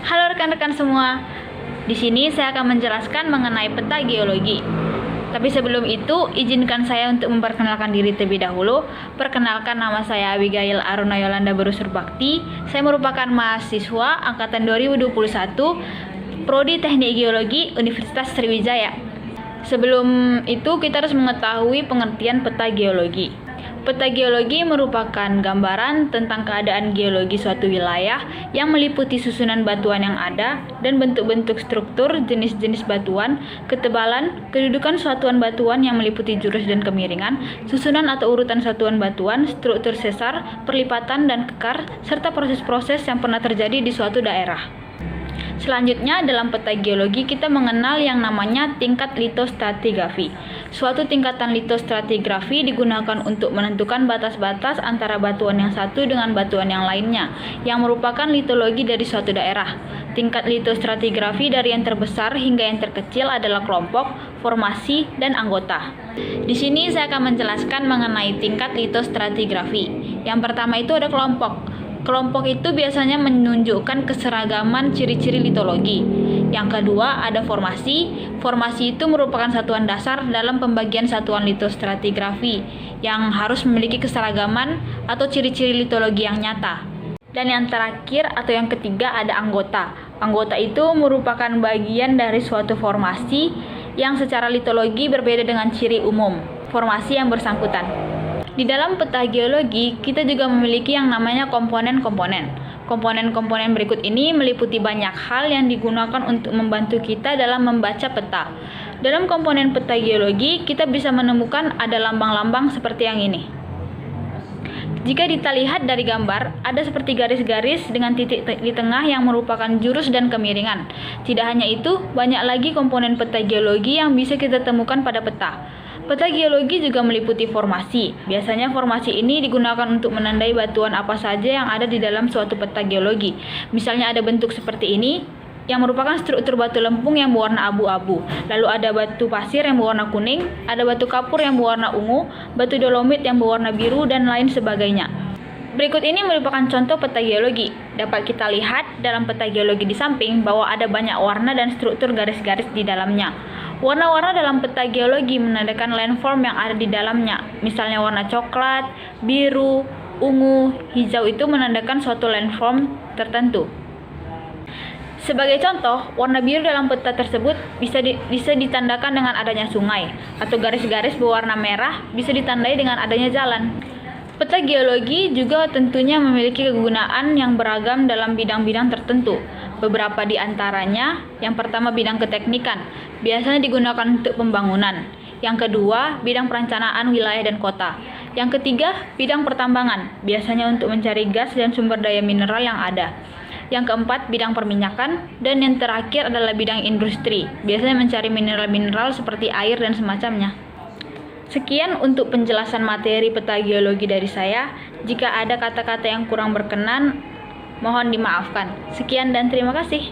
Halo rekan-rekan semua. Di sini saya akan menjelaskan mengenai peta geologi. Tapi sebelum itu, izinkan saya untuk memperkenalkan diri terlebih dahulu. Perkenalkan, nama saya Abigail Aruna Yolanda Berusur Bakti. Saya merupakan mahasiswa angkatan 2021 Prodi Teknik Geologi Universitas Sriwijaya. Sebelum itu, kita harus mengetahui pengertian peta geologi. Peta geologi merupakan gambaran tentang keadaan geologi suatu wilayah yang meliputi susunan batuan yang ada dan bentuk-bentuk struktur, jenis-jenis batuan, ketebalan, kedudukan satuan batuan yang meliputi jurus dan kemiringan, susunan atau urutan satuan batuan, struktur sesar, perlipatan dan kekar, serta proses-proses yang pernah terjadi di suatu daerah. Selanjutnya, dalam peta geologi kita mengenal yang namanya tingkat litostratigrafi. Suatu tingkatan litostratigrafi digunakan untuk menentukan batas-batas antara batuan yang satu dengan batuan yang lainnya, yang merupakan litologi dari suatu daerah. Tingkat litostratigrafi dari yang terbesar hingga yang terkecil adalah kelompok, formasi, dan anggota. Di sini saya akan menjelaskan mengenai tingkat litostratigrafi. Yang pertama itu ada kelompok. Kelompok itu biasanya menunjukkan keseragaman ciri-ciri litologi. Yang kedua ada formasi. Formasi itu merupakan satuan dasar dalam pembagian satuan litostratigrafi yang harus memiliki keseragaman atau ciri-ciri litologi yang nyata. Dan yang terakhir atau yang ketiga ada anggota. Anggota itu merupakan bagian dari suatu formasi yang secara litologi berbeda dengan ciri umum formasi yang bersangkutan. Di dalam peta geologi, kita juga memiliki yang namanya komponen-komponen. Komponen-komponen berikut ini meliputi banyak hal yang digunakan untuk membantu kita dalam membaca peta. Dalam komponen peta geologi, kita bisa menemukan ada lambang-lambang seperti yang ini. Jika kita lihat dari gambar, ada seperti garis-garis dengan titik di tengah yang merupakan jurus dan kemiringan. Tidak hanya itu, banyak lagi komponen peta geologi yang bisa kita temukan pada peta. Peta geologi juga meliputi formasi. Biasanya formasi ini digunakan untuk menandai batuan apa saja yang ada di dalam suatu peta geologi. Misalnya ada bentuk seperti ini, yang merupakan struktur batu lempung yang berwarna abu-abu. Lalu ada batu pasir yang berwarna kuning, ada batu kapur yang berwarna ungu, batu dolomit yang berwarna biru, dan lain sebagainya. Berikut ini merupakan contoh peta geologi. Dapat kita lihat dalam peta geologi di samping bahwa ada banyak warna dan struktur garis-garis di dalamnya. Warna-warna dalam peta geologi menandakan landform yang ada di dalamnya. Misalnya warna coklat, biru, ungu, hijau itu menandakan suatu landform tertentu. Sebagai contoh, warna biru dalam peta tersebut bisa ditandakan dengan adanya sungai, atau garis-garis berwarna merah bisa ditandai dengan adanya jalan. Peta geologi juga tentunya memiliki kegunaan yang beragam dalam bidang-bidang tertentu. Beberapa di antaranya, yang pertama bidang keteknikan, biasanya digunakan untuk pembangunan. Yang kedua, bidang perencanaan wilayah dan kota. Yang ketiga, bidang pertambangan, biasanya untuk mencari gas dan sumber daya mineral yang ada. Yang keempat, bidang perminyakan. Dan yang terakhir adalah bidang industri, biasanya mencari mineral-mineral seperti air dan semacamnya. Sekian untuk penjelasan materi peta geologi dari saya. Jika ada kata-kata yang kurang berkenan, mohon dimaafkan. Sekian dan terima kasih.